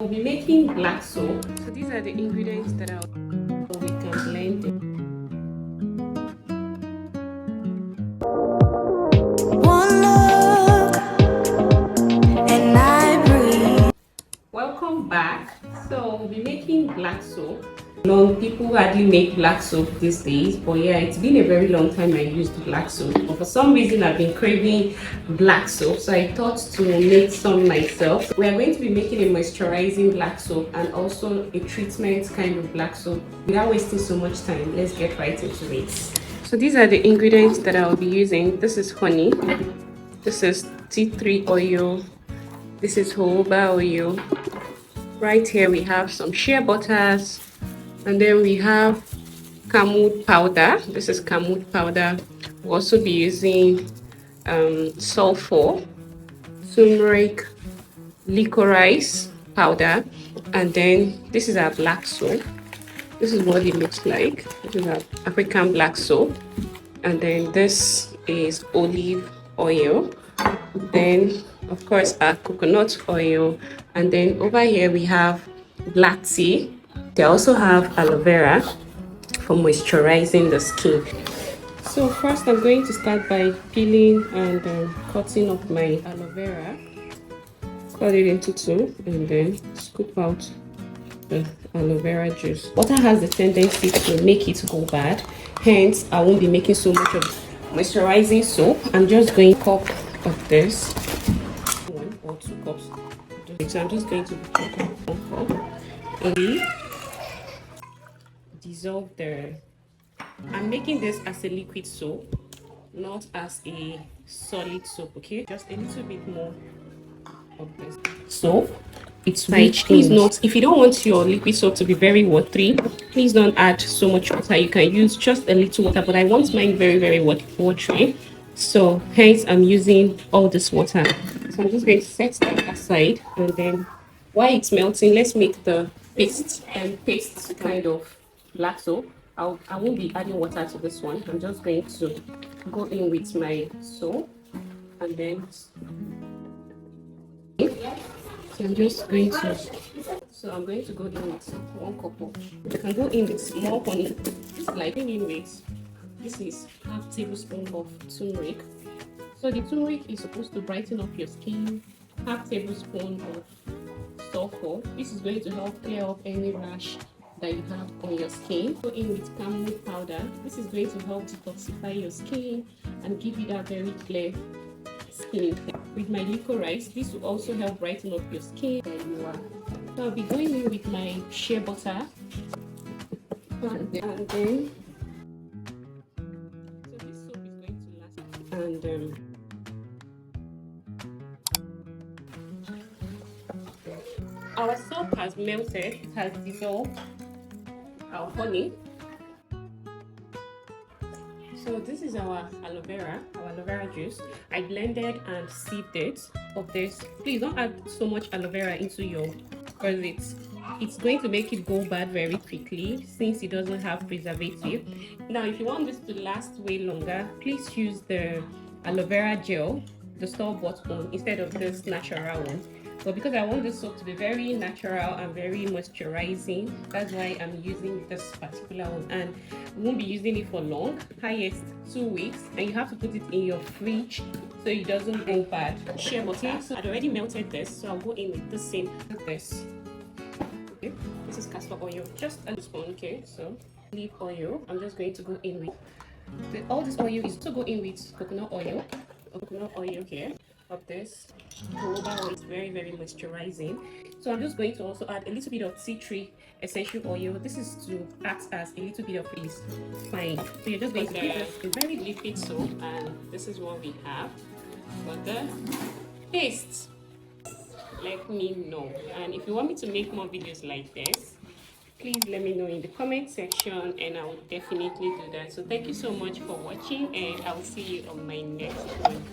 We'll be making black soap. So these are the ingredients that we can blend it. One look and I breathe. Welcome back. So we'll be making black soap. People hardly make black soap these days, but yeah, it's been a very long time I used black soap. But for some reason, I've been craving black soap, so I thought to make some myself. We are going to be making a moisturizing black soap and also a treatment kind of black soap. Without wasting so much time, let's get right into it. So these are the ingredients that I'll be using. This is honey. This is tea tree oil. This is jojoba oil. Right here we have some shea butters, and then we have camwood powder. This is camwood powder. We'll also be using sulfur, turmeric, licorice powder, and then this is our black soap. This is what it looks like. This is our African black soap, and then this is olive oil. Then of course our coconut oil, and then over here we have black tea. They also have aloe vera for moisturizing the skin. So first I'm going to start by peeling and cutting up my aloe vera. Cut it into two and then scoop out the aloe vera juice. Water has the tendency to make it go bad, hence I won't be making so much of moisturizing soap. I'm just going to cup of this, 1 or 2 cups. So I'm just going to put 1 cup and dissolve the. I'm making this as a liquid soap, not as a solid soap. Okay, just a little bit more of this soap. It's rich. Please note, if you don't want your liquid soap to be very watery, please don't add so much water. You can use just a little water, but I want mine very watery, so hence I'm using all this water. So I'm just going to set that aside, and then while it's melting, let's make the paste kind of black soap. I won't be adding water to this one. I'm just going to go in with my soap, and then so I'm just going to, I'm going to go in with 1 cup of, you can go in with small honey, like in with, this is half tablespoon of turmeric. So the turmeric is supposed to brighten up your skin, half tablespoon of sulfur. This is going to help clear up any rash that you have on your skin. Go in with camwood powder. This is going to help detoxify your skin and give you that very clear skin. With my licorice, this will also help brighten up your skin where you are. So I'll be going in with my shea butter, and then so this soap is going to last, and our soap has melted, it has dissolved our honey. So this is our aloe vera juice. I blended and sieved it of this. Please don't add so much aloe vera into your, because it's going to make it go bad very quickly since it doesn't have preservative. Now if you want this to last way longer, please use the aloe vera gel, the store-bought one, instead of this natural one. But because I want this soap to be very natural and very moisturizing, that's why I'm using this particular one, and we won't be using it for long, highest 2 weeks, and you have to put it in your fridge so it doesn't go bad. Shea butter, so I'd already melted this, so I'll go in with the same this. Okay, this is castor oil, just a spoon. Okay, so olive oil, I'm just going to go in with all this oil is to go in with coconut oil here of this jojoba oil. Is very moisturizing, so I'm just going to also add a little bit of tea tree essential oil. This is to act as a little bit of this fine. So you're just going to get a very liquid soap, and this is what we have for the paste. Let me know, and if you want me to make more videos like this, please let me know in the comment section, and I will definitely do that. So thank you so much for watching, and I will see you on my next one.